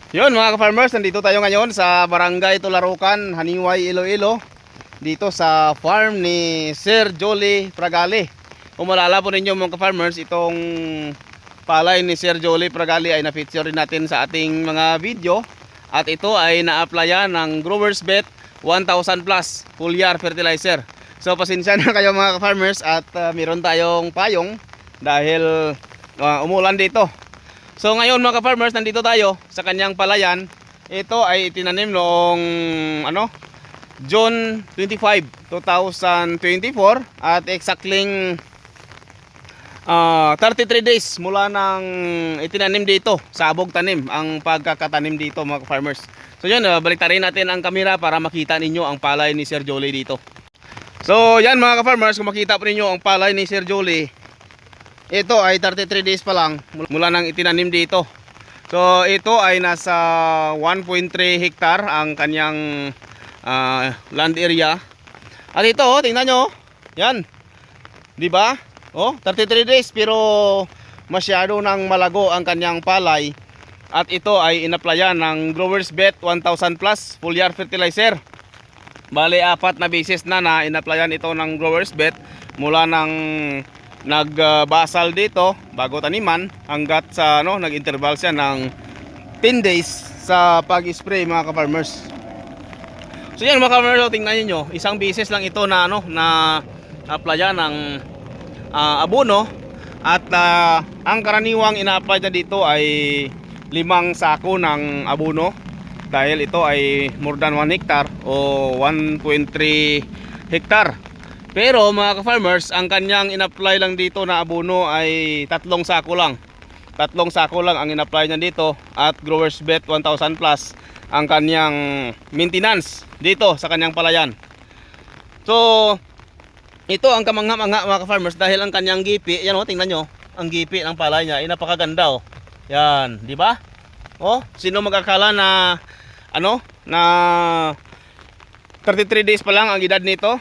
Yun mga ka-farmers, nandito tayo ngayon sa Barangay Tularucan, Haniway, Iloilo. Dito sa farm ni Sir Jolie Pragali. Kung malala po ninyo mga ka-farmers, itong palay ni Sir Jolie Pragali ay na-feature rin natin sa ating mga video. At ito ay na-applyan ng Growers Bet 1000 plus foliar fertilizer. So pasensya na kayo mga ka-farmers at meron tayong payong dahil umulan dito. So ngayon mga ka-farmers, nandito tayo sa kanyang palayan. Ito ay itinanim noong June 25, 2024 at exactly 33 days mula nang itinanim dito. Sabog tanim ang pagkakatanim dito mga ka-farmers. So yun, baliktarin natin ang kamera para makita ninyo ang palay ni Sir Jolie dito. So yan mga ka-farmers, kung makita po ninyo ang palay ni Sir Jolie, ito ay 33 days pa lang mula nang itinanim dito. So ito ay nasa 1.3 hectare ang kanyang land area. At ito, tingnan nyo. Yan. 'Di ba? 33 days pero masyado nang malago ang kanyang palay. At ito ay inaplayan ng Growers Bet 1000 plus foliar fertilizer. Bale, 4 na beses na inaplayan ito ng Growers Bet mula nang nagbasal dito bago taniman hanggat sa nag-interval siya ng 10 days sa pag-spray mga ka-farmers. So yan mga ka-farmers, tingnan niyo, isang beses lang ito na applyan ng abono at ang karaniwang ina-apply niya dito ay 5 sako ng abono dahil ito ay more than 1 hectare o 1.3 hectare. Pero mga ka-farmers, ang kanyang in-apply lang dito na abono ay 3 sako lang. 3 sako lang ang in-apply niya dito at Growers Bet 1000 plus ang kanyang maintenance dito sa kanyang palayan. So ito ang kamangha-mangha mga ka-farmers dahil ang kanyang gipi, yan tingnan nyo, ang gipi ng palay niya ay napakaganda Yan, di ba? Sino mag-akala na na 33 days pa lang ang edad nito?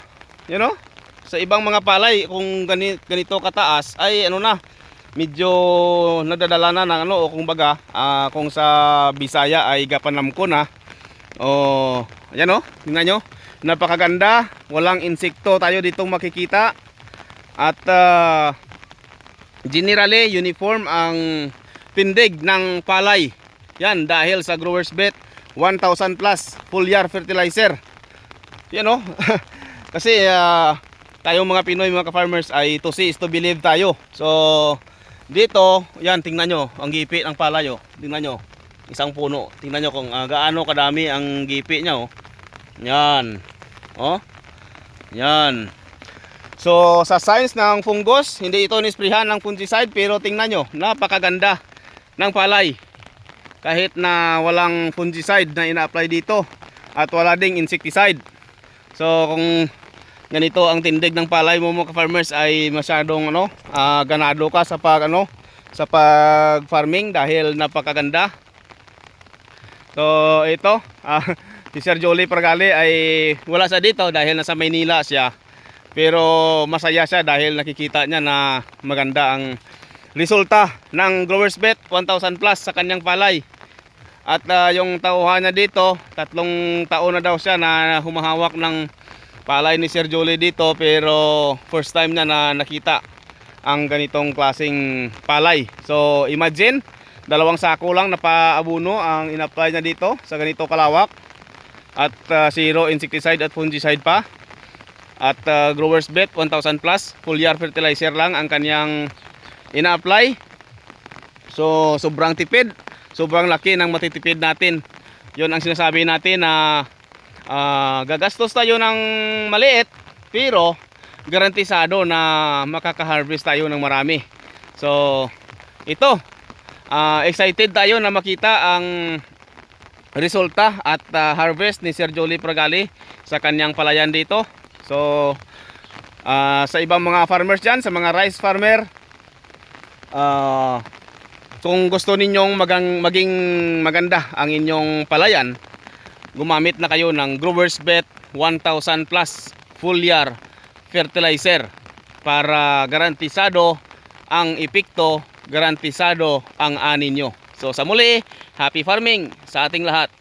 Sa ibang mga palay kung ganito kataas ay medyo nadadala na ng o kung baga kung sa Bisaya ay gapanam ko na. Ayan tingnan nyo, napakaganda, walang insekto tayo ditong makikita at generally uniform ang tindig ng palay. Yan dahil sa Growers Bet 1000 plus foliar fertilizer. Yan kasi tayong mga Pinoy mga ka-farmers ay to see is to believe tayo. So dito, yan tingnan nyo ang gipi ng palay tingnan nyo, isang puno, tingnan nyo kung gaano kadami ang gipi nya Yan. Yan. So sa science ng fungus, hindi ito nisprehan ng fungicide pero tingnan nyo, napakaganda ng palay. Kahit na walang fungicide na ina-apply dito at wala ding insecticide. So kung ganito ang tindig ng palay mo mga farmers ay masyadong ganado ka sa sa pag-farming dahil napakaganda. So ito, si Sir Jolie Pragali ay wala sa dito dahil nasa Maynila siya. Pero masaya siya dahil nakikita niya na maganda ang resulta ng Growers Bet 1000 plus sa kanyang palay. At yung tauhan niya dito, 3 taon na daw siya na humahawak ng palay ni Sir Jolie dito, pero first time na nakita ang ganitong klaseng palay. So imagine, 2 sako lang na paabuno ang in-apply niya dito sa ganito kalawak at zero insecticide at fungicide pa. At Growers Bet 1000 plus foliar fertilizer lang ang kanyang ina-apply. So sobrang tipid, sobrang laki ng matitipid natin. Yun ang sinasabi natin na gagastos tayo ng maliit pero garantisado na makaka-harvest tayo ng marami. So ito, excited tayo na makita ang resulta at harvest ni Sir Jolie Pragali sa kanyang palayan dito. So sa ibang mga farmers dyan, sa mga rice farmer, kung gusto ninyong maging maganda ang inyong palayan, gumamit na kayo ng Growers Bet 1000 plus foliar fertilizer para garantisado ang epekto, garantisado ang ani nyo So sa muli, happy farming sa ating lahat.